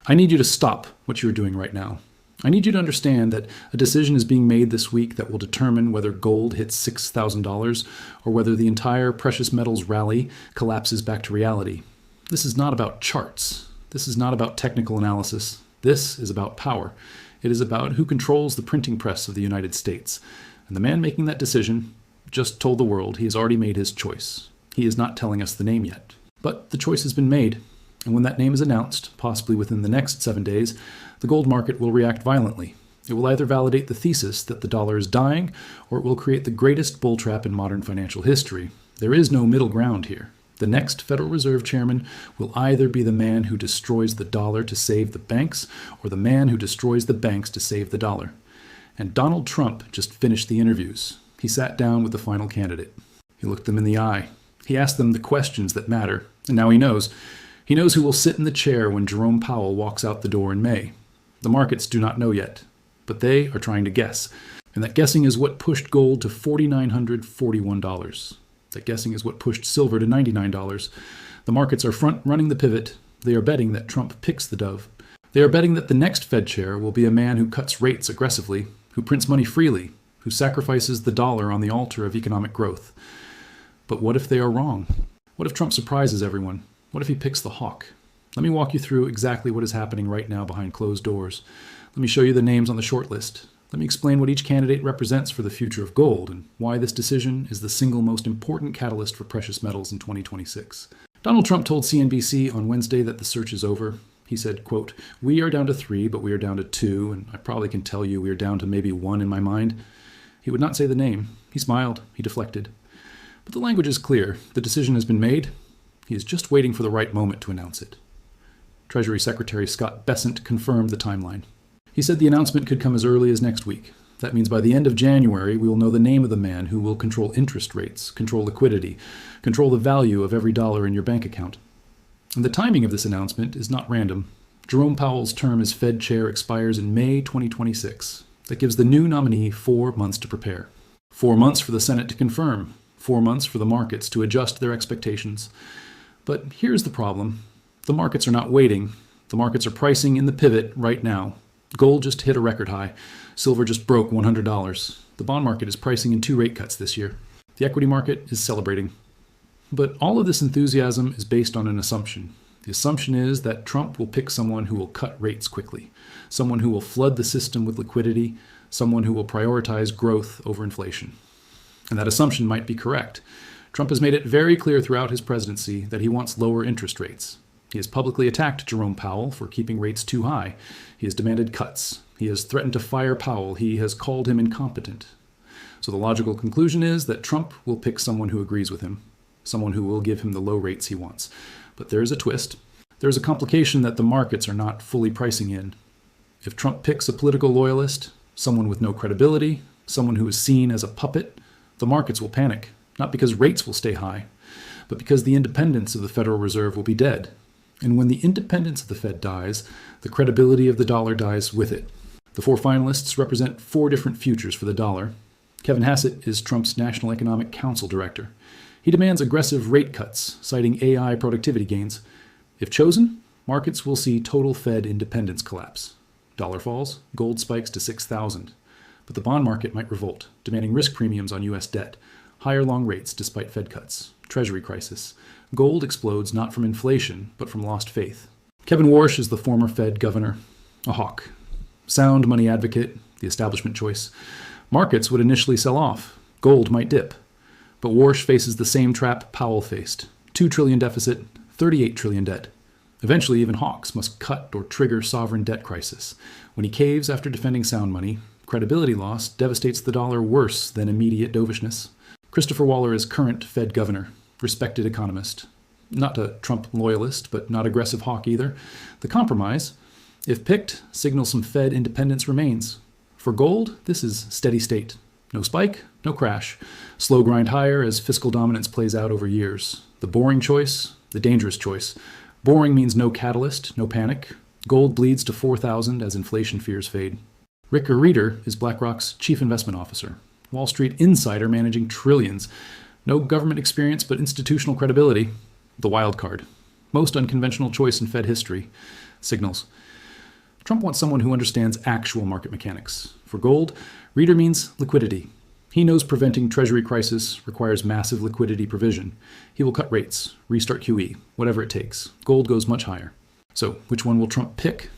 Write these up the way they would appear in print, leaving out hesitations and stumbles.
I need you to stop what you are doing right now. I need you to understand that a decision is being made this week that will determine whether gold hits $6,000 or whether the entire precious metals rally collapses back to reality. This is not about charts. This is not about technical analysis. This is about power. It is about who controls the printing press of the United States. And the man making that decision just told the world he has already made his choice. He is not telling us the name yet. But the choice has been made. And when that name is announced, possibly within the next 7 days, the gold market will react violently. It will either validate the thesis that the dollar is dying, or it will create the greatest bull trap in modern financial history. There is no middle ground here. The next Federal Reserve chairman will either be the man who destroys the dollar to save the banks, or the man who destroys the banks to save the dollar. And Donald Trump just finished the interviews. He sat down with the final candidate. He looked them in the eye. He asked them the questions that matter. And now he knows. He knows who will sit in the chair when Jerome Powell walks out the door in May. The markets do not know yet, but they are trying to guess. And that guessing is what pushed gold to $4,941. That guessing is what pushed silver to $99. The markets are front-running the pivot. They are betting that Trump picks the dove. They are betting that the next Fed chair will be a man who cuts rates aggressively, who prints money freely, who sacrifices the dollar on the altar of economic growth. But what if they are wrong? What if Trump surprises everyone? What if he picks the hawk? Let me walk you through exactly what is happening right now behind closed doors. Let me show you the names on the short list. Let me explain what each candidate represents for the future of gold and why this decision is the single most important catalyst for precious metals in 2026. Donald Trump told CNBC on Wednesday that the search is over. He said, quote, "We are down to 3, but we are down to 2, and I probably can tell you we are down to maybe 1 in my mind." He would not say the name. He smiled. He deflected. But the language is clear. The decision has been made. He is just waiting for the right moment to announce it. Treasury Secretary Scott Bessent confirmed the timeline. He said the announcement could come as early as next week. That means by the end of January, we will know the name of the man who will control interest rates, control liquidity, control the value of every dollar in your bank account. And the timing of this announcement is not random. Jerome Powell's term as Fed chair expires in May 2026. That gives the new nominee 4 months to prepare. 4 months for the Senate to confirm. 4 months for the markets to adjust their expectations. But here's the problem. The markets are not waiting. The markets are pricing in the pivot right now. Gold just hit a record high. Silver just broke $100. The bond market is pricing in 2 rate cuts this year. The equity market is celebrating. But all of this enthusiasm is based on an assumption. The assumption is that Trump will pick someone who will cut rates quickly, someone who will flood the system with liquidity, someone who will prioritize growth over inflation. And that assumption might be correct. Trump has made it very clear throughout his presidency that he wants lower interest rates. He has publicly attacked Jerome Powell for keeping rates too high. He has demanded cuts. He has threatened to fire Powell. He has called him incompetent. So the logical conclusion is that Trump will pick someone who agrees with him, someone who will give him the low rates he wants. But there is a twist. There is a complication that the markets are not fully pricing in. If Trump picks a political loyalist, someone with no credibility, someone who is seen as a puppet, the markets will panic, not because rates will stay high, but because the independence of the Federal Reserve will be dead. And when the independence of the Fed dies, the credibility of the dollar dies with it. The 4 finalists represent 4 different futures for the dollar. Kevin Hassett is Trump's National Economic Council director. He demands aggressive rate cuts, citing AI productivity gains. If chosen, markets will see total Fed independence collapse. Dollar falls, gold spikes to 6,000. But the bond market might revolt, demanding risk premiums on U.S. debt, higher long rates despite Fed cuts, Treasury crisis. Gold explodes not from inflation, but from lost faith. Kevin Warsh is the former Fed governor, a hawk. Sound money advocate, the establishment choice. Markets would initially sell off. Gold might dip. But Warsh faces the same trap Powell faced. $2 trillion deficit, $38 trillion debt. Eventually, even hawks must cut or trigger sovereign debt crisis. When he caves after defending sound money, credibility loss devastates the dollar worse than immediate dovishness. Christopher Waller is current Fed governor, respected economist. Not a Trump loyalist, but not aggressive hawk either. The compromise, if picked, signals some Fed independence remains. For gold, this is steady state. No spike, no crash. Slow grind higher as fiscal dominance plays out over years. The boring choice, the dangerous choice. Boring means no catalyst, no panic. Gold bleeds to 4,000 as inflation fears fade. Rick Reeder is BlackRock's chief investment officer. Wall Street insider managing trillions. No government experience, but institutional credibility. The wild card. Most unconventional choice in Fed history. Signals. Trump wants someone who understands actual market mechanics. For gold, reader means liquidity. He knows preventing Treasury crisis requires massive liquidity provision. He will cut rates, restart QE, whatever it takes. Gold goes much higher. So, which one will Trump pick?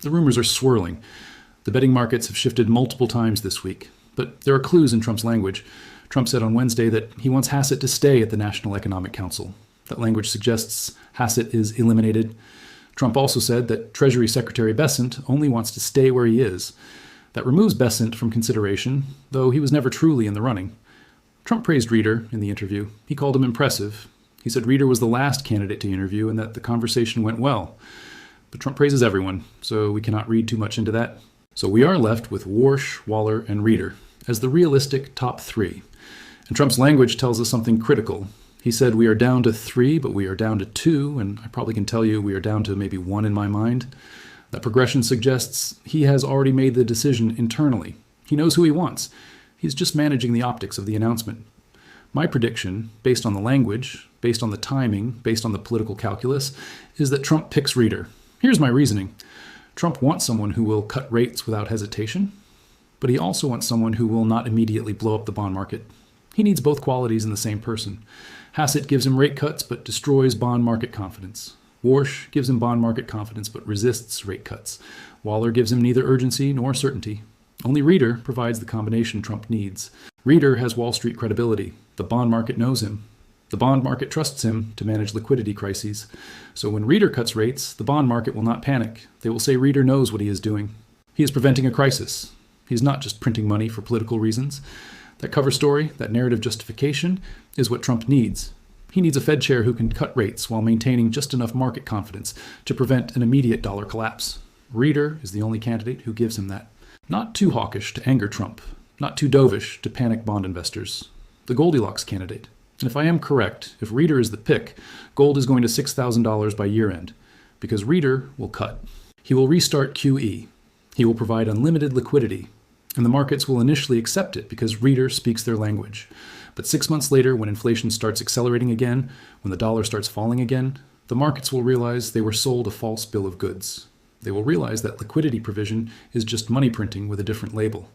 The rumors are swirling. The betting markets have shifted multiple times this week. But there are clues in Trump's language. Trump said on Wednesday that he wants Hassett to stay at the National Economic Council. That language suggests Hassett is eliminated. Trump also said that Treasury Secretary Bessent only wants to stay where he is. That removes Bessent from consideration, though he was never truly in the running. Trump praised Reeder in the interview. He called him impressive. He said Reeder was the last candidate to interview and that the conversation went well. But Trump praises everyone, so we cannot read too much into that. So we are left with Warsh, Waller, and Reeder as the realistic top three. And Trump's language tells us something critical. He said we are down to 3, but we are down to 2, and I probably can tell you we are down to maybe 1 in my mind. That progression suggests he has already made the decision internally. He knows who he wants. He's just managing the optics of the announcement. My prediction, based on the language, based on the timing, based on the political calculus, is that Trump picks Reeder. Here's my reasoning. Trump wants someone who will cut rates without hesitation, but he also wants someone who will not immediately blow up the bond market. He needs both qualities in the same person. Hassett gives him rate cuts but destroys bond market confidence. Warsh gives him bond market confidence but resists rate cuts. Waller gives him neither urgency nor certainty. Only Reeder provides the combination Trump needs. Reeder has Wall Street credibility. The bond market knows him. The bond market trusts him to manage liquidity crises. So when Reeder cuts rates, the bond market will not panic. They will say Reeder knows what he is doing. He is preventing a crisis. He is not just printing money for political reasons. That cover story, that narrative justification, is what Trump needs. He needs a Fed chair who can cut rates while maintaining just enough market confidence to prevent an immediate dollar collapse. Reeder is the only candidate who gives him that. Not too hawkish to anger Trump, not too dovish to panic bond investors. The Goldilocks candidate. And if I am correct, if Reeder is the pick, gold is going to $6,000 by year end, because Reeder will cut. He will restart QE. He will provide unlimited liquidity. And the markets will initially accept it because Reeder speaks their language. But 6 months later, when inflation starts accelerating again, when the dollar starts falling again, the markets will realize they were sold a false bill of goods. They will realize that liquidity provision is just money printing with a different label.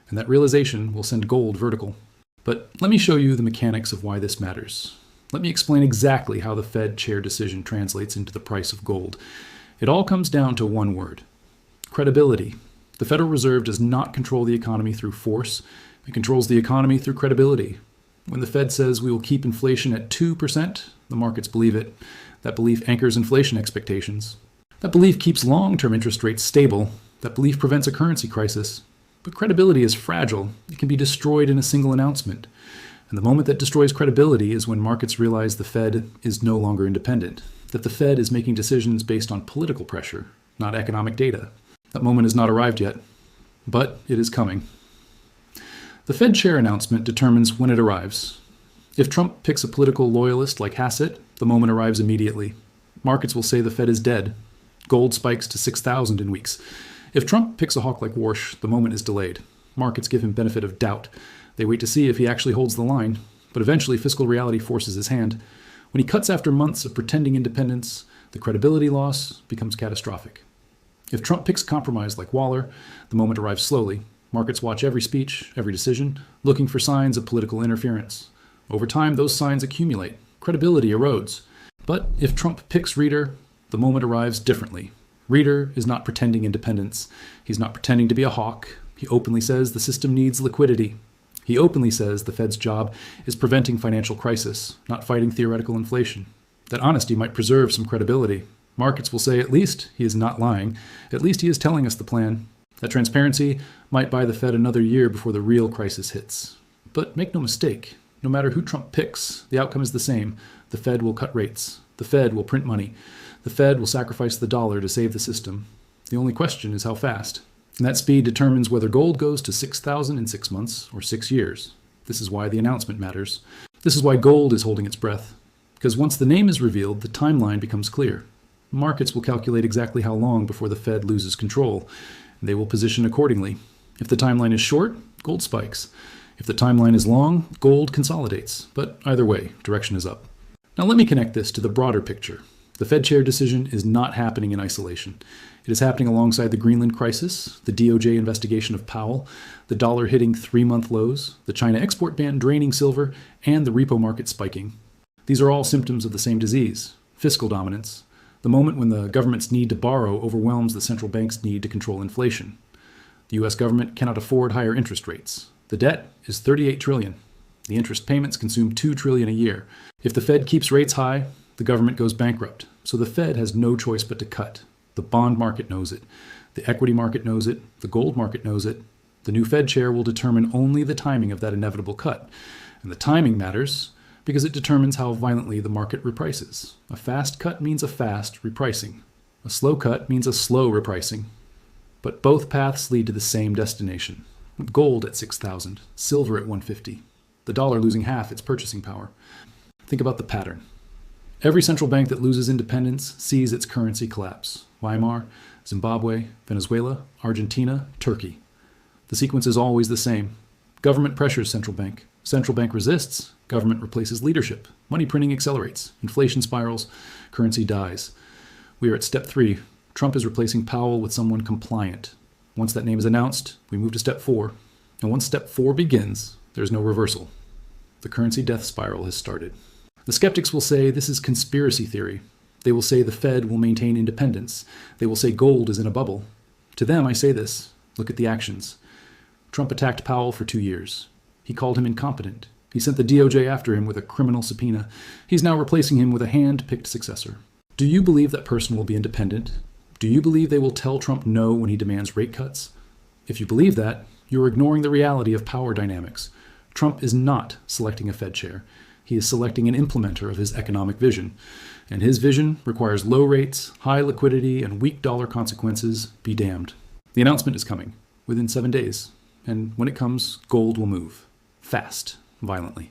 And that realization will send gold vertical. But let me show you the mechanics of why this matters. Let me explain exactly how the Fed chair decision translates into the price of gold. It all comes down to one word: credibility. The Federal Reserve does not control the economy through force. It controls the economy through credibility. When the Fed says we will keep inflation at 2%, the markets believe it. That belief anchors inflation expectations. That belief keeps long-term interest rates stable. That belief prevents a currency crisis. But credibility is fragile. It can be destroyed in a single announcement. And the moment that destroys credibility is when markets realize the Fed is no longer independent, that the Fed is making decisions based on political pressure, not economic data. That moment has not arrived yet, but it is coming. The Fed chair announcement determines when it arrives. If Trump picks a political loyalist like Hassett, the moment arrives immediately. Markets will say the Fed is dead. Gold spikes to 6,000 in weeks. If Trump picks a hawk like Warsh, the moment is delayed. Markets give him benefit of doubt. They wait to see if he actually holds the line, but eventually fiscal reality forces his hand. When he cuts after months of pretending independence, the credibility loss becomes catastrophic. If Trump picks compromise like Waller, the moment arrives slowly. Markets watch every speech, every decision, looking for signs of political interference. Over time, those signs accumulate. Credibility erodes. But if Trump picks Reeder, the moment arrives differently. Reeder is not pretending independence. He's not pretending to be a hawk. He openly says the system needs liquidity. He openly says the Fed's job is preventing financial crisis, not fighting theoretical inflation. That honesty might preserve some credibility. Markets will say, at least he is not lying. At least he is telling us the plan. That transparency might buy the Fed another year before the real crisis hits. But make no mistake, no matter who Trump picks, the outcome is the same. The Fed will cut rates. The Fed will print money. The Fed will sacrifice the dollar to save the system. The only question is how fast. And that speed determines whether gold goes to 6,000 in 6 months or 6 years. This is why the announcement matters. This is why gold is holding its breath. Because once the name is revealed, the timeline becomes clear. Markets will calculate exactly how long before the Fed loses control. They will position accordingly. If the timeline is short, gold spikes. If the timeline is long, gold consolidates. But either way, direction is up. Now let me connect this to the broader picture. The Fed chair decision is not happening in isolation. It is happening alongside the Greenland crisis, the DOJ investigation of Powell, the dollar hitting 3-month lows, the China export ban draining silver, and the repo market spiking. These are all symptoms of the same disease, fiscal dominance, the moment when the government's need to borrow overwhelms the central bank's need to control inflation. The U.S. government cannot afford higher interest rates. The debt is $38 trillion. The interest payments consume $2 trillion a year. If the Fed keeps rates high, the government goes bankrupt. So the Fed has no choice but to cut. The bond market knows it. The equity market knows it. The gold market knows it. The new Fed chair will determine only the timing of that inevitable cut. And the timing matters because it determines how violently the market reprices. A fast cut means a fast repricing. A slow cut means a slow repricing. But both paths lead to the same destination. Gold at 6,000, silver at 150. The dollar losing half its purchasing power. Think about the pattern. Every central bank that loses independence sees its currency collapse. Weimar, Zimbabwe, Venezuela, Argentina, Turkey. The sequence is always the same. Government pressures central bank. Central bank resists. Government replaces leadership. Money printing accelerates. Inflation spirals. Currency dies. We are at step 3. Trump is replacing Powell with someone compliant. Once that name is announced, we move to step 4. And once step 4 begins, there's no reversal. The currency death spiral has started. The skeptics will say this is conspiracy theory. They will say the Fed will maintain independence. They will say gold is in a bubble. To them, I say this. Look at the actions. Trump attacked Powell for 2 years. He called him incompetent. He sent the DOJ after him with a criminal subpoena. He's now replacing him with a hand-picked successor. Do you believe that person will be independent? Do you believe they will tell Trump no when he demands rate cuts? If you believe that, you're ignoring the reality of power dynamics. Trump is not selecting a Fed chair. He is selecting an implementer of his economic vision. And his vision requires low rates, high liquidity, and weak dollar consequences. Be damned. The announcement is coming within 7 days. And when it comes, gold will move. Fast, violently.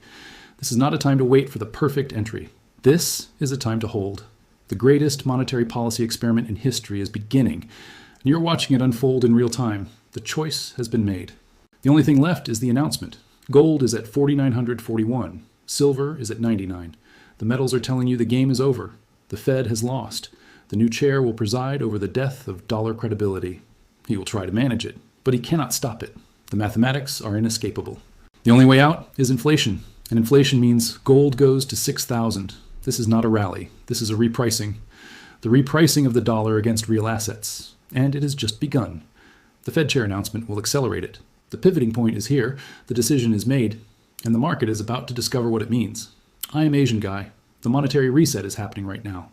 This is not a time to wait for the perfect entry. This is a time to hold. The greatest monetary policy experiment in history is beginning. And you're watching it unfold in real time. The choice has been made. The only thing left is the announcement. Gold is at 4,941. Silver is at 99. The metals are telling you the game is over. The Fed has lost. The new chair will preside over the death of dollar credibility. He will try to manage it, but he cannot stop it. The mathematics are inescapable. The only way out is inflation. And inflation means gold goes to 6,000. This is not a rally. This is a repricing. The repricing of the dollar against real assets. And it has just begun. The Fed chair announcement will accelerate it. The pivoting point is here. The decision is made. And the market is about to discover what it means. I am Asian Guy. The monetary reset is happening right now.